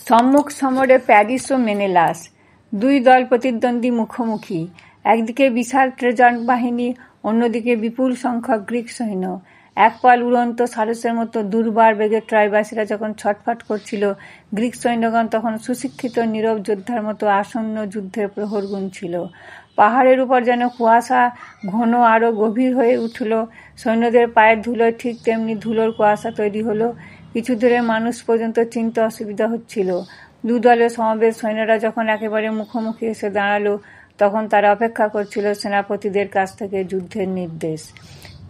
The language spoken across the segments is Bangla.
সম্মুখ সমরে প্যারিস ও মেনেলাস, দুই দল প্রতিদ্বন্দ্বী মুখোমুখি। একদিকে বিশাল ট্রোজান বাহিনী, অন্যদিকে বিপুল সংখ্যক গ্রিক সৈন্য। এক পাল উড়ন্ত সারসের মতো দুর্বার বেগে ট্রয়বাসীরা যখন ছটফট করছিল, গ্রিক সৈন্যগণ তখন সুশিক্ষিত নীরব যোদ্ধার মতো আসন্ন যুদ্ধের প্রহর গুনছিল। পাহাড়ের উপর যেন কুয়াশা ঘন আরও গভীর হয়ে উঠল। সৈন্যদের পায়ের ধুলোয় ঠিক তেমনি ধুলোর কুয়াশা তৈরি হলো। কিছু দূরে মানুষ পর্যন্ত চিনতে অসুবিধা হচ্ছিল। দু দলের সমাবেশ সৈন্যরা যখন একেবারে মুখোমুখি এসে দাঁড়ালো, তখন তারা অপেক্ষা করছিল সেনাপতিদের কাছ থেকে যুদ্ধের নির্দেশ।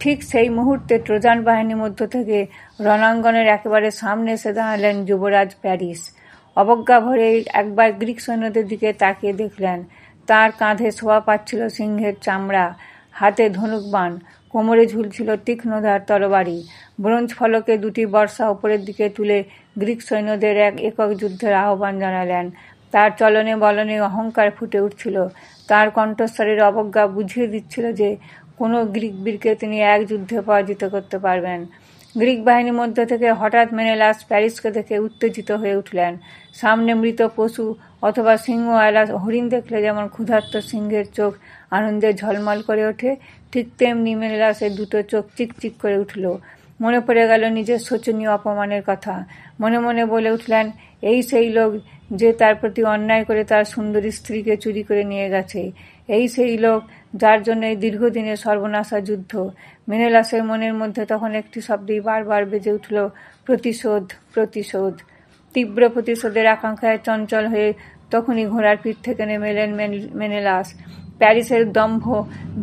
ঠিক সেই মুহূর্তে ট্রোজান বাহিনীর মধ্য থেকে রণাঙ্গনের একেবারে সামনে এসে দাঁড়ালেন যুবরাজ প্যারিস। অবজ্ঞা ভরে একবার গ্রিক সৈন্যদের দিকে তাকিয়ে দেখলেন। তার কাঁধে শোভা পাচ্ছিল সিংহের চামড়া, হাতে ধনুক বাণ, কোমরে ঝুলছিল তীক্ষ্ণধার তরবারি। ব্রোঞ্জ ফলকে দুটি বর্ষা উপরের দিকে তুলে গ্রিক সৈন্যদের এক একক যুদ্ধের আহ্বান জানালেন। তার চলনে বলনে অহংকার ফুটে উঠছিল। তার কণ্ঠস্বরের অবজ্ঞা বুঝিয়ে দিচ্ছিল যে কোনো গ্রিক বীরকে তিনি এক যুদ্ধে পরাজিত করতে পারবেন। গ্রিক বাহিনীর মধ্য থেকে হঠাৎ মেনেলাস প্যারিসকে দেখে উত্তেজিত হয়ে উঠলেন। সামনে মৃত পশু অথবা সিংহওয়ালা হরিণ দেখলে যেমন ক্ষুধার্ত সিংহের চোখ আনন্দে ঝলমল করে ওঠে, ঠিক তেমনি মেনেলাসের দুটো চোখ চিকচিক করে উঠল। মনে পড়ে গেল নিজের শোচনীয় অপমানের কথা। মনে মনে বলে উঠলেন, এই সেই লোক যে তার প্রতি অন্যায় করে তার সুন্দরী স্ত্রীকে চুরি করে নিয়ে গেছে। এই সেই লোক যার জন্য এই দীর্ঘদিনের সর্বনাশা যুদ্ধ। মেনেলাসের মনের মধ্যে তখন একটি শব্দই বারবার বেজে উঠল, প্রতিশোধ, প্রতিশোধ। তীব্র প্রতিশোধের আকাঙ্ক্ষায় চঞ্চল হয়ে তখনই ঘোড়ার পিঠ থেকে নেমে এলেন মেনেলাস। প্যারিসের দম্ভ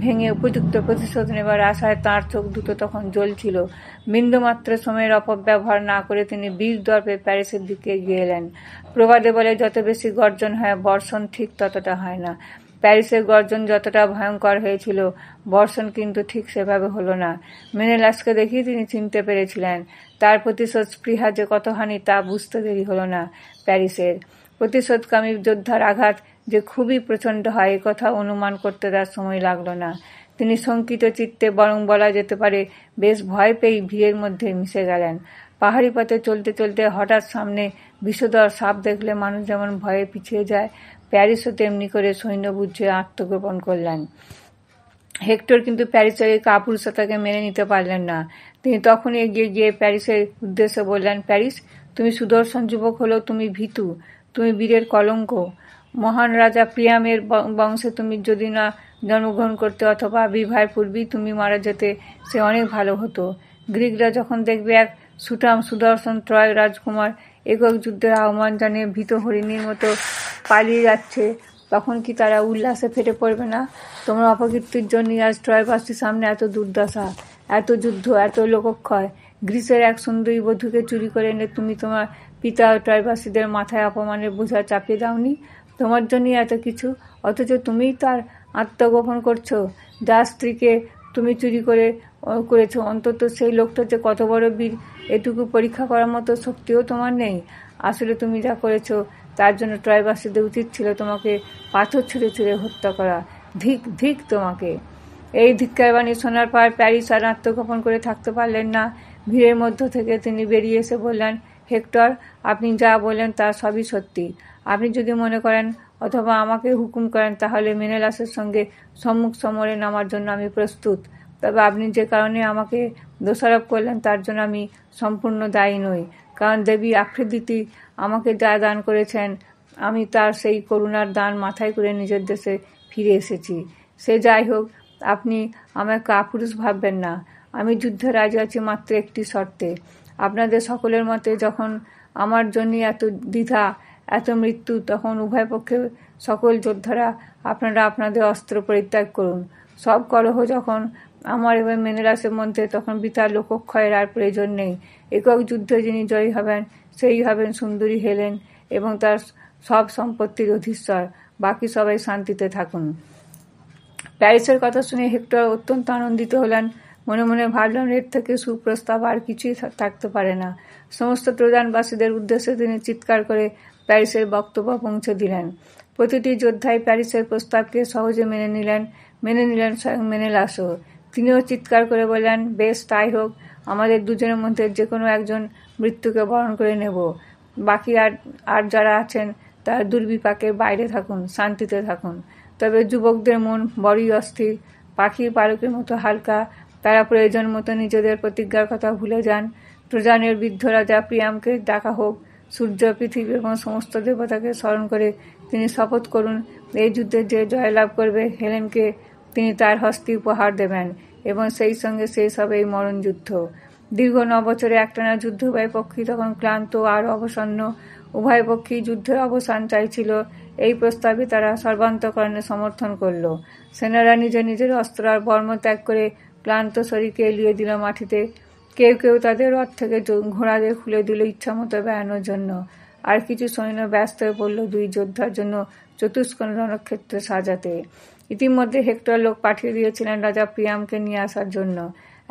ভেঙে উপযুক্ত প্রতিশোধ নেবার আশায় তাঁর চোখ দুটো তখন জ্বলছিল। বিন্দুমাত্র সময়ের অপব্যবহার না করে তিনি বীর দর্পে প্যারিসের দিকে এগিয়ে এলেন। প্রবাদে বলে, যত বেশি গর্জন হয় বর্ষণ ঠিক ততটা হয় না। প্যারিসের গর্জন যতটা ভয়ঙ্কর হয়েছিল, বর্ষণ কিন্তু ঠিক সেভাবে হলো না। মেনেলাসকে দেখেই তিনি চিনতে পেরেছিলেন। তার প্রতিশোধ স্পৃহা যে কতখানি তা বুঝতে দেরি হলো না প্যারিসের। প্রতিশোধকামী যোদ্ধার আঘাত যে খুবই প্রচণ্ড হয়, এ কথা অনুমান করতে তার সময় লাগলো না। তিনি শঙ্কিত চিত্তে, বরং বলা যেতে পারে বেশ ভয় পেয়ে ভিড়ের মধ্যে মিশে গেলেন। পাহাড়ি পথে চলতে চলতে হঠাৎ সামনে বিষধর সাপ দেখলে মানুষ যেমন ভয়ে পিছিয়ে যায়, প্যারিসও তেমনি করে সৈন্য বুঝে আত্মগোপন করলেন। হেক্টর কিন্তু প্যারিসের এই কাপুরুষতাকে মেনে নিতে পারলেন না। তিনি তখনই এগিয়ে গিয়ে প্যারিসের উদ্দেশ্যে বললেন, প্যারিস, তুমি সুদর্শন যুবক হলেও তুমি ভীতু, তুমি বীরের কলঙ্ক। মহান রাজা প্রিয়ামের বংশে তুমি যদি না জন্মগ্রহণ করতে অথবা বিবাহের পূর্বেই তুমি মারা যেতে, সে অনেক ভালো হতো। গ্রিকরা যখন দেখবে এক সুদর্শন ত্রয় রাজকুমার একক যুদ্ধের আহ্বান জানিয়ে ভীত হরিণীর মতো পালিয়ে যাচ্ছে, তখন কি তারা উল্লাসে ফেটে পড়বে না? তোমার অপকীর্তির জন্যই আজ ট্রয়বাসীর সামনে এত দুর্দশা, এত যুদ্ধ, এত লোকক্ষয়। গ্রিসের এক সুন্দরী বধূকে চুরি করে এনে তুমি তোমার পিতা ও ট্রয়বাসীদের মাথায় অপমানের বোঝা চাপিয়ে দাওনি? তোমার জন্যই এত কিছু, অথচ তুমিই তার আত্মগোপন করছো। যার স্ত্রীকে তুমি চুরি করেছো, অন্তত সেই লোকটা যে কত বড় বীর এটুকু পরীক্ষা করার মতো শক্তিও তোমার নেই। আসলে তুমি যা করেছো তার জন্য ট্রয়বাসীদের উচিত ছিল তোমাকে পাথর ছুঁড়ে ছুঁড়ে হত্যা করা। ধিক, ধিক তোমাকে। এই ধিক্কার বাণী শোনার পর প্যারিস আর আত্মগোপন করে থাকতে পারলেন না। ভিড়ের মধ্য থেকে তিনি বেরিয়ে এসে বললেন, হেক্টর, আপনি যা বললেন তা সবই সত্যি। আপনি যদি মনে করেন অথবা আমাকে হুকুম করেন, তাহলে মেনেলাসের সঙ্গে সম্মুখ সমরে নামার জন্য আমি প্রস্তুত। তবে আপনি যে কারণে আমাকে দোষারোপ করলেন তার জন্য আমি সম্পূর্ণ দায়ী নই। কারণ দেবী আফ্রোদিতি আমাকে যা দান করেছেন, আমি তার সেই করুণার দান মাথায় করে নিজের দেশে ফিরে এসেছি। সে যাই হোক, আপনি আমাকে কাপুরুষ ভাববেন না। আমি যুদ্ধে রাজি আছি মাত্র একটি শর্তে। আপনাদের সকলের মতে যখন আমার জন্যই এত দ্বিধা, এত মৃত্যু, তখন উভয় পক্ষে সকল যোদ্ধারা আপনারা আপনাদের অস্ত্র পরিত্যাগ করুন। সব কলহ যখন আমার এবং মেনেলাসের মধ্যে, তখন বৃথা লোকক্ষয়ের আর প্রয়োজন নেই। একক যুদ্ধে যিনি জয়ী হবেন সেই হবেন সুন্দরী হেলেন এবং তার সব সম্পত্তির অধীশ্বর। বাকি সবাই শান্তিতে থাকুন। প্যারিসের কথা শুনে হেক্টর অত্যন্ত আনন্দিত হলেন। মনে মনে ভাবলেন, এর থেকে সুপ্রস্তাব আর কিছুই থাকতে পারে না। সমস্ত ট্রোজানবাসীদের উদ্দেশ্যে তিনি চিৎকার করে প্যারিসের বক্তব্য পৌঁছে দিলেন। প্রতিটি যোদ্ধাই প্যারিসের প্রস্তাবকে সহজে মেনে নিলেন স্বয়ং মেনেলাসও। তিনিও চিৎকার করে বললেন, বেশ, তাই হোক। আমাদের দুজনের মধ্যে যে কোনো একজন মৃত্যুকে বরণ করে নেব। বাকি আর যারা আছেন তারা দুর্বিপাকের বাইরে থাকুন, শান্তিতে থাকুন। তবে যুবকদের মন বড়ই অস্থির, পাখির পালকের মতো হালকা। তারা প্রয়োজন মতো নিজেদের প্রতিজ্ঞার কথা ভুলে যান। ট্রোজানের বৃদ্ধ রাজা প্রিয়ামকে ডাকা হোক। সূর্য, পৃথিবী এবং সমস্ত দেবতাকে স্মরণ করে তিনি শপথ করুন, এই যুদ্ধে যে জয়লাভ করবে হেলেনকে তিনি তার হস্তে উপহার দেবেন এবং সেই সঙ্গে শেষ হবে এই মরণ যুদ্ধ। দীর্ঘ 9 বছরে একটানা যুদ্ধ উভয় পক্ষই তখন ক্লান্ত আর অবসন্ন। উভয় পক্ষই যুদ্ধের অবসান চাইছিল। এই প্রস্তাবে তারা সর্বান্তকরণে সমর্থন করল। সেনারা নিজের নিজের অস্ত্র আর বর্ম ত্যাগ করে ক্লান্ত শরীরকে এলিয়ে দিল মাটিতে। কেউ কেউ তাদের রথ থেকে ঘোড়াদের খুলে দিল ইচ্ছামতো বেড়ানোর জন্য। আর কিছু সৈন্য ব্যস্ত হয়ে পড়ল 2 যোদ্ধার জন্য চতুষ্কোণ রণক্ষেত্র সাজাতে। ইতিমধ্যে হেক্টর লোক পাঠিয়ে দিয়েছিলেন রাজা প্রিয়ামকে নিয়ে আসার জন্য।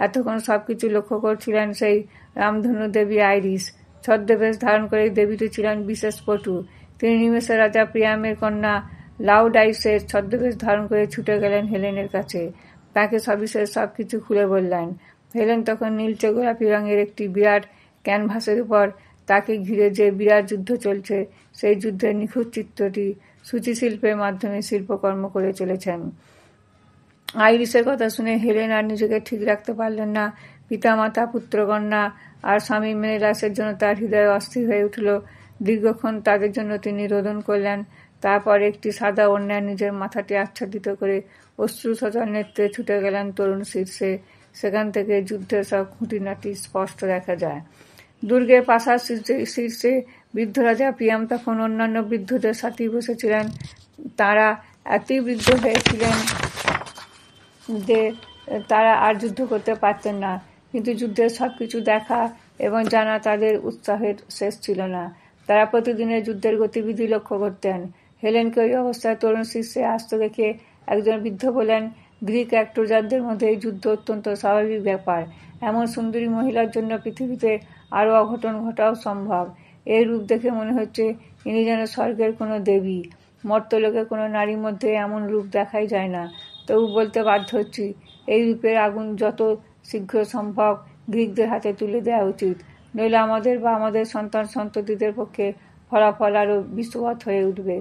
এতক্ষণ সবকিছু লক্ষ্য করছিলেন সেই রামধনু দেবী আইরিস। ছদ্মবেশ ধারণ করে দেবীটি ছিলেন বিশেষ পটু। তিনি নিমেষে রাজা প্রিয়ামের কন্যা লাউডাইসের ছদ্মবেশ ধারণ করে ছুটে গেলেন হেলেনের কাছে। তাকে সবিশেষ সবকিছু খুলে বললেন। হেলেন তখন নীলচে গোলাপি রঙের একটি বিরাট ক্যানভাসের উপর তাকে ঘিরে যে বিরাট যুদ্ধ চলছে সেই যুদ্ধের নিখুঁত চিত্রটি সূচিশিল্পের মাধ্যমে শিল্পকর্ম করে চলেছেন। আইরিসের কথা শুনে হেলেন আর নিজেকে ঠিক রাখতে পারলেন না। পিতামাতা, পুত্রকন্যা আর স্বামী মেনেলাসের জন্য তার হৃদয় অস্থির হয়ে উঠল। দীর্ঘক্ষণ তাদের জন্য তিনি রোদন করলেন। তারপর একটি সাদা ওড়নায় নিজের মাথাটি আচ্ছাদিত করে অশ্রুসজল নেত্রে ছুটে গেলেন তরুণ শীর্ষে। সেখান থেকে যুদ্ধের সব খুঁটিনাটি স্পষ্ট দেখা যায়। দুর্গের প্রাসাদ শীর্ষে বৃদ্ধ রাজা প্রিয়াম তখন অন্যান্য বৃদ্ধদের সাথেই বসেছিলেন। তারা এতই বৃদ্ধ হয়েছিলেন যে তারা আর যুদ্ধ করতে পারতেন না, কিন্তু যুদ্ধের সবকিছু দেখা এবং জানা তাদের উৎসাহের শেষ ছিল না। তারা প্রতিদিনের যুদ্ধের গতিবিধি লক্ষ্য করতেন। হেলেনকে ওই অবস্থায় তরুণ শীর্ষে আসতে দেখে একজন বৃদ্ধ বলেন, গ্রিক এক ট্রোজানদের মধ্যে এই যুদ্ধ অত্যন্ত স্বাভাবিক ব্যাপার। এমন সুন্দরী মহিলার জন্য পৃথিবীতে আরও অঘটন ঘটাও সম্ভব। এই রূপ দেখে মনে হচ্ছে ইনি যেন স্বর্গের কোনো দেবী। মর্তলোকে কোনো নারীর মধ্যে এমন রূপ দেখাই যায় না। তবু বলতে বাধ্য হচ্ছি, এই রূপের আগুন যত শীঘ্র সম্ভব গ্রিকদের হাতে তুলে দেওয়া উচিত, নইলে আমাদের বা আমাদের সন্তান সন্ততিদের পক্ষে ফলাফল আরও বিশ্ববৎ হয়ে উঠবে।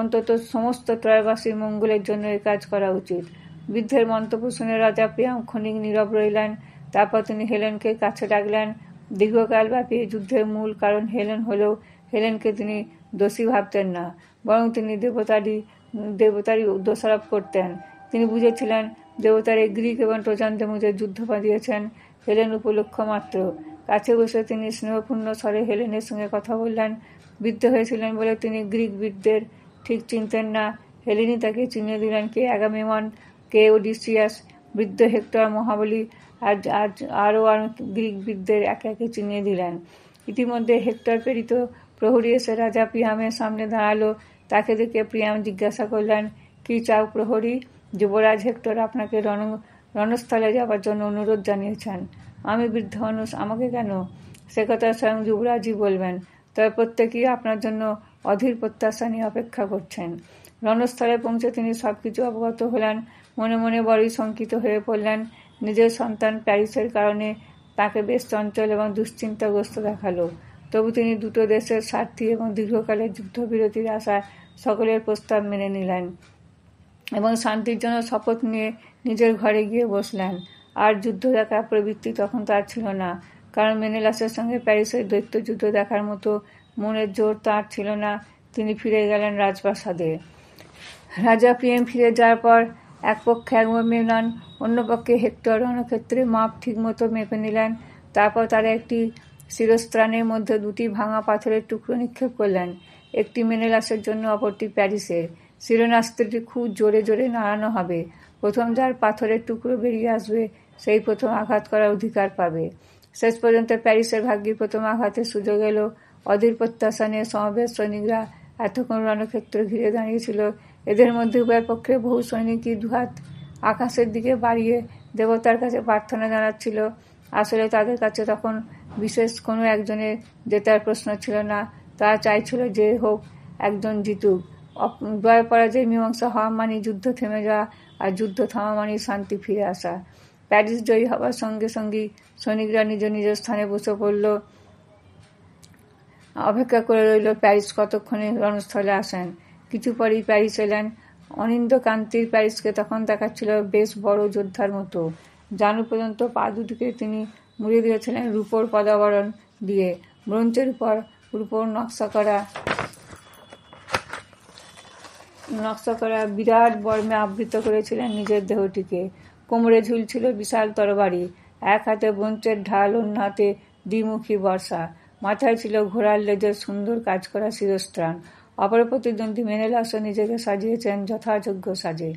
অন্তত সমস্ত ত্রয়বাসীর মঙ্গলের জন্য এই কাজ করা উচিত। বৃদ্ধের মন্তব্য শুনে রাজা প্রিয়াম ক্ষণিক নীরব রইলেন। তারপর তিনি হেলেনকে কাছে ডাকলেন। দীর্ঘকালব্যাপী যুদ্ধের মূল কারণ হেলেন হলেও হেলেনকে তিনি দোষী ভাবতেন না, বরং তিনি দেবতারই দোষারোপ করতেন। তিনি বুঝেছিলেন দেবতার এই গ্রিক এবং ট্রোজানদের মধ্যে যুদ্ধ বাঁধিয়েছেন হেলেন উপলক্ষ মাত্র। কাছে বসে তিনি স্নেহপূর্ণ স্বরে হেলেনের সঙ্গে কথা বললেন। বৃদ্ধ হয়েছিলেন বলে তিনি গ্রিক বীরদের ঠিক চিনতেন না। হেলেনই তাকে চিনিয়ে দিলেন কে অ্যাগামেমন, কে ওডিসিয়াস। বৃদ্ধ হেক্টর, মহাবলী আরও গ্রিক বীরদের একে একে চিনিয়ে দিলেন। ইতিমধ্যে হেক্টর প্রেরিত প্রহরী এসে রাজা প্রিয়ামের সামনে দাঁড়ালো। তাকে দেখে প্রিয়াম জিজ্ঞাসা করলেন, কি চাও প্রহরী? যুবরাজ হেক্টর আপনাকে রণস্থলে যাবার জন্য অনুরোধ জানিয়েছেন। আমি বৃদ্ধ মানুষ, আমাকে কেন? সে কথা স্বয়ং যুবরাজই বলবেন। তবে প্রত্যেকেই আপনার জন্য অধীর প্রত্যাশা নিয়ে অপেক্ষা করছেন। রণস্থলে পৌঁছে তিনি সবকিছু অবগত হলেন। মনে মনে বড়ই শঙ্কিত হয়ে পড়লেন। নিজের সন্তান প্যারিসের কারণে তাকে বেশ চঞ্চল এবং দুশ্চিন্তাগ্রস্ত দেখালো। তবু তিনি দুটো দেশের স্বার্থী এবং দীর্ঘকালের যুদ্ধবিরতির আশায় সকলের প্রস্তাব মেনে নিলেন এবং শান্তির জন্য শপথ নিয়ে নিজের ঘরে গিয়ে বসলেন। আর যুদ্ধ দেখার প্রবৃত্তি তখন তার ছিল না, কারণ মেনেলাসের সঙ্গে প্যারিসের দৈত্যযুদ্ধ দেখার মতো মনের জোর তার ছিল না। তিনি ফিরে গেলেন রাজপ্রাসাদে। রাজা প্রিয়াম ফিরে যাওয়ার পর এক পক্ষে অ্যাগামেমনন, অন্য পক্ষে হেক্টর রণক্ষেত্রে মাপ ঠিক মতো মেপে নিলেন। তারপর তারা একটি শিরস্ত্রাণের মধ্যে 2টি ভাঙা পাথরের টুকরো নিক্ষেপ করলেন। একটি মেনেলাসের জন্য, অপরটি প্যারিসের। শিরনাস্ত্রটি খুব জোরে জোরে নাড়ানো হবে। প্রথম যার পাথরের টুকরো বেরিয়ে আসবে সেই প্রথম আঘাত করার অধিকার পাবে। শেষ পর্যন্ত প্যারিসের ভাগ্যে প্রথম আঘাতের সুযোগ এলো। অধীর প্রত্যাশা নিয়ে সমবেত সৈনিকরা এতক্ষণ রণক্ষেত্র ঘিরে দাঁড়িয়েছিল। এদের মধ্যে উভয় পক্ষে বহু সৈনিকই দুহাত আকাশের দিকে বাড়িয়ে দেবতার কাছে প্রার্থনা জানাচ্ছিল। আসলে তাদের কাছে তখন বিশেষ কোনো একজনের জেতার প্রশ্ন ছিল না। তারা চাইছিল যে হোক একজন জিতুক। জয় পরাজয় মীমাংসা হওয়া মানে যুদ্ধ থেমে যাওয়া, আর যুদ্ধ থামা মানে শান্তি ফিরে আসা। প্যারিস জয়ী হবার সঙ্গে সঙ্গেই সৈনিকরা নিজ নিজ স্থানে বসে পড়ল। অপেক্ষা করে রইল প্যারিস কতক্ষণে রণস্থলে আসেন। কিছু পরেই প্যারিস এলেন। অনিন্দ্যকান্তির প্যারিসকে তখন দেখাচ্ছিল বেশ বড় যোদ্ধার মতো। জানু পর্যন্ত পা দুটিকে তিনি মুড়ে দিয়েছিলেন রূপোর পদাবরণ দিয়ে। ব্রোঞ্জের উপর রূপোর নকশা করা বিরাট বর্মে আবৃত করেছিলেন নিজের দেহটিকে। কোমরে ঝুলছিল বিশাল তরবারি, এক হাতে ব্রোঞ্জের ঢাল, অন্য হাতে দ্বিমুখী বর্ষা। মাথায় ছিল ঘোড়ার লেজের সুন্দর কাজ করা শিরস্ত্রাণ। অপর প্রতিদ্বন্দ্বী মেনেলাসও নিজেকে সাজিয়েছেন যথাযোগ্য সাজে।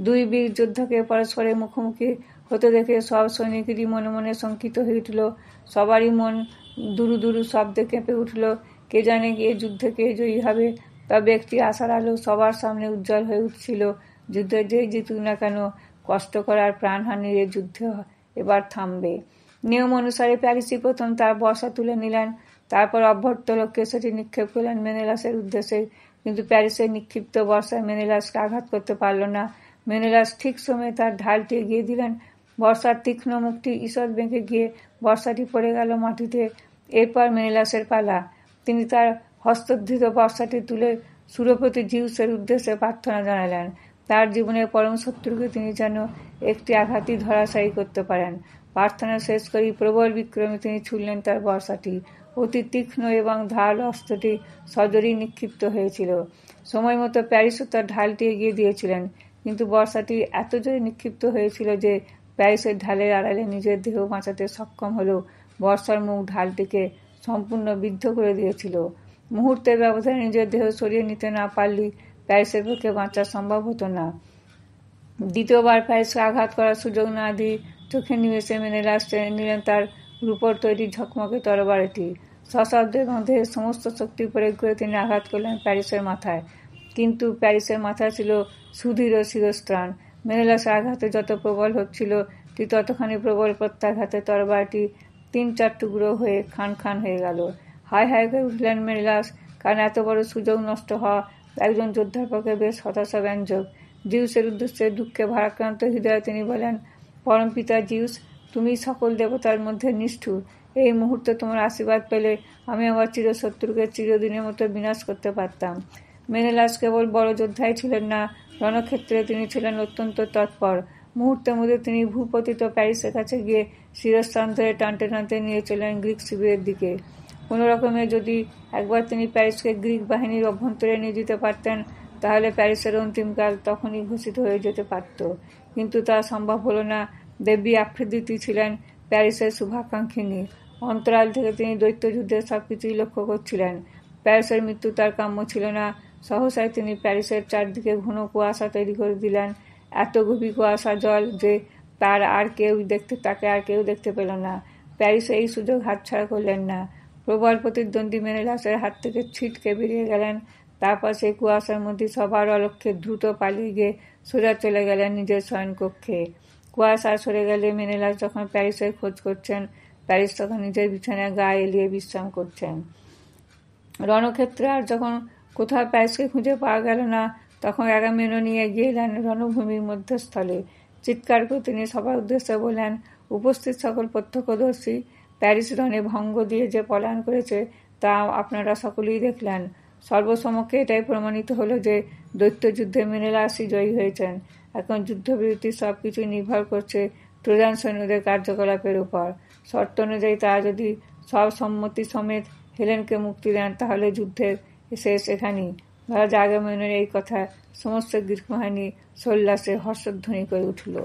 দুই বীর যোদ্ধাকে পরস্পরের মুখোমুখি হতে দেখে সব সৈনিকেরই মনে মনে শঙ্কিত হয়ে উঠল। সবারই মন দুরু দুরু শব্দে কেঁপে উঠল। কে জানে এ যুদ্ধে কে জয়ী হবে। তবে একটি আশার আলো সবার সামনে উজ্জ্বল হয়ে উঠছিল। যুদ্ধে যেই জিতুক না কেন, কষ্ট করার প্রাণহানির এ যুদ্ধ এবার থামবে। নিয়ম অনুসারে প্যারিসই প্রথম তার বর্ষা তুলে নিলেন। তারপর অভ্যর্থ লক্ষ্যে সেটি নিক্ষেপ করলেন মেনেলাসের উদ্দেশ্যে। কিন্তু প্যারিসের নিক্ষিপ্ত বর্ষায় মেনেলাসকে আঘাত করতে পারল না। মেনেলাস ঠিক সময়ে তার ঢালটি এগিয়ে দিলেন। বর্ষার তীক্ষ্ণ মুখটি ঈষৎ বেঁকে গিয়ে বর্ষাটি পড়ে গেল মাটিতে। এরপর মেনেলাসের পালা। তিনি তার হস্তোদ্ধৃত বর্ষাটি তুলে সুরপতি জিউসের উদ্দেশ্যে প্রার্থনা জানালেন। তার জীবনের পরম শত্রুকে তিনি যেন একটি আঘাতই ধরাশায়ী করতে পারেন। প্রার্থনা শেষ করেই প্রবল বিক্রমে তিনি ছুড়লেন তার বর্ষাটি। অতি তীক্ষ্ণ এবং ধারালো অস্ত্রটি সজোরেই নিক্ষিপ্ত হয়েছিল। সময় মতো প্যারিসও তার ঢালটি এগিয়ে দিয়েছিলেন, কিন্তু বর্ষাটি এত জোরে নিক্ষিপ্ত হয়েছিল যে প্যারিসের ঢালের আড়ালে নিজের দেহ বাঁচাতে সক্ষম হলেও বর্ষার মুখ ঢালটিকে সম্পূর্ণ বিদ্ধ করে দিয়েছিল। মুহূর্তের ব্যবধানে নিজের দেহ সরিয়ে নিতে না পারলেই প্যারিসের পক্ষে বাঁচা সম্ভব হতো না। দ্বিতীয়বার প্যারিসকে আঘাত করার সুযোগ না দিয়ে চোখে নিমেষে মেনেলাস টেনে নিলেন তার রূপোর তৈরি ঝকমকে তরবারিটি। সশব্দ এবং দেহের সমস্ত শক্তি প্রয়োগ করে তিনি আঘাত করলেন প্যারিসের মাথায়। কিন্তু প্যারিসের মাথায় ছিল সুদৃঢ় শিরস্ত্রাণ। মেনেলাসের আঘাতে যত প্রবল হচ্ছিল, ঠিক ততখানি প্রবল প্রত্যাঘাতে তরবারিটি 3-4 টুকরো হয়ে খান খান হয়ে গেল। হায় হায় করে উঠলেন মেনেলাস, কারণ এত বড় সুযোগ নষ্ট হওয়া একজন যোদ্ধার পক্ষে বেশ হতাশাব্যঞ্জক। জিউসের উদ্দেশ্যে দুঃখে ভারাক্রান্ত হৃদয়ে তিনি বলেন, পরমপিতা জিউস, তুমি সকল দেবতার মধ্যে নিষ্ঠুর। এই মুহূর্তে তোমার আশীর্বাদ পেলে আমি আমার চিরশত্রুকে চিরদিনের মতো বিনাশ করতে পারতাম। মেনেলাস কেবল বড় যোদ্ধাই ছিলেন না, রণক্ষেত্রে তিনি ছিলেন অত্যন্ত তৎপর। মুহূর্তের মধ্যে তিনি ভূপতিত প্যারিসের কাছে গিয়ে শিরস্থান ধরে টানতে টানতে নিয়ে চলেন গ্রিক শিবিরের দিকে। কোনো রকমে যদি একবার তিনি প্যারিসকে গ্রিক বাহিনীর অভ্যন্তরে নিয়ে যেতে পারতেন, তাহলে প্যারিসের অন্তিমকাল তখনই ঘোষিত হয়ে যেতে পারত। কিন্তু তা সম্ভব হলো না। দেবী আফ্রোদিতি ছিলেন প্যারিসের শুভাকাঙ্ক্ষিনী। অন্তরাল থেকে তিনি দৈত্যযুদ্ধের সবকিছুই লক্ষ্য করছিলেন। প্যারিসের মৃত্যু তার কাম্য ছিল না। সহসায় তিনি প্যারিসের চারদিকে ঘন কুয়াশা তৈরি করে দিলেন। এত গভীর কুয়াশা জল যে তাকে আর কেউ দেখতে পেল না। প্যারিস এই সুযোগ হাতছাড়া করলেন না। প্রবল প্রতিদ্বন্দ্বী মেনেলাসের হাত থেকে ছিটকে বেরিয়ে গেলেন। তারপর সেই কুয়াশার মধ্যে সবার অলক্ষ্যে দ্রুত পালিয়ে গিয়ে সোজা চলে গেলেন নিজের শয়নকক্ষে। কুয়াশা সরে গেলে মেনেলাস যখন প্যারিসের খোঁজ করছেন, প্যারিস তখন নিজের বিছানায় গা এলিয়ে বিশ্রাম করছেন। রণক্ষেত্রে আর যখন কোথাও প্যারিসকে খুঁজে পাওয়া গেল না, তখন আগামেমনন নিয়ে এগিয়ে এলেন রণভূমির মধ্যস্থলে। চিৎকার করে তিনি সবার উদ্দেশ্যে বললেন, উপস্থিত সকল প্রত্যক্ষদর্শী, প্যারিস রণে ভঙ্গ দিয়ে যে পলায়ন করেছে তা আপনারা সকলেই দেখলেন। সর্বসমক্ষে এটাই প্রমাণিত হলো যে দৈত্যযুদ্ধে মেনেলাসই জয়ী হয়েছেন। এখন যুদ্ধবিরতির সব কিছুই নির্ভর করছে ট্রোজান সৈন্যদের কার্যকলাপের উপর। শর্ত অনুযায়ী তারা যদি সব সম্মতি সমেত হেলেনকে মুক্তি দেন, তাহলে যুদ্ধের শেষ এখানেই। মহারাজ আগামেমননের এই কথা সমস্ত গ্রীক বাহিনী সোল্লাসে হর্ষধ্বনি করে উঠল।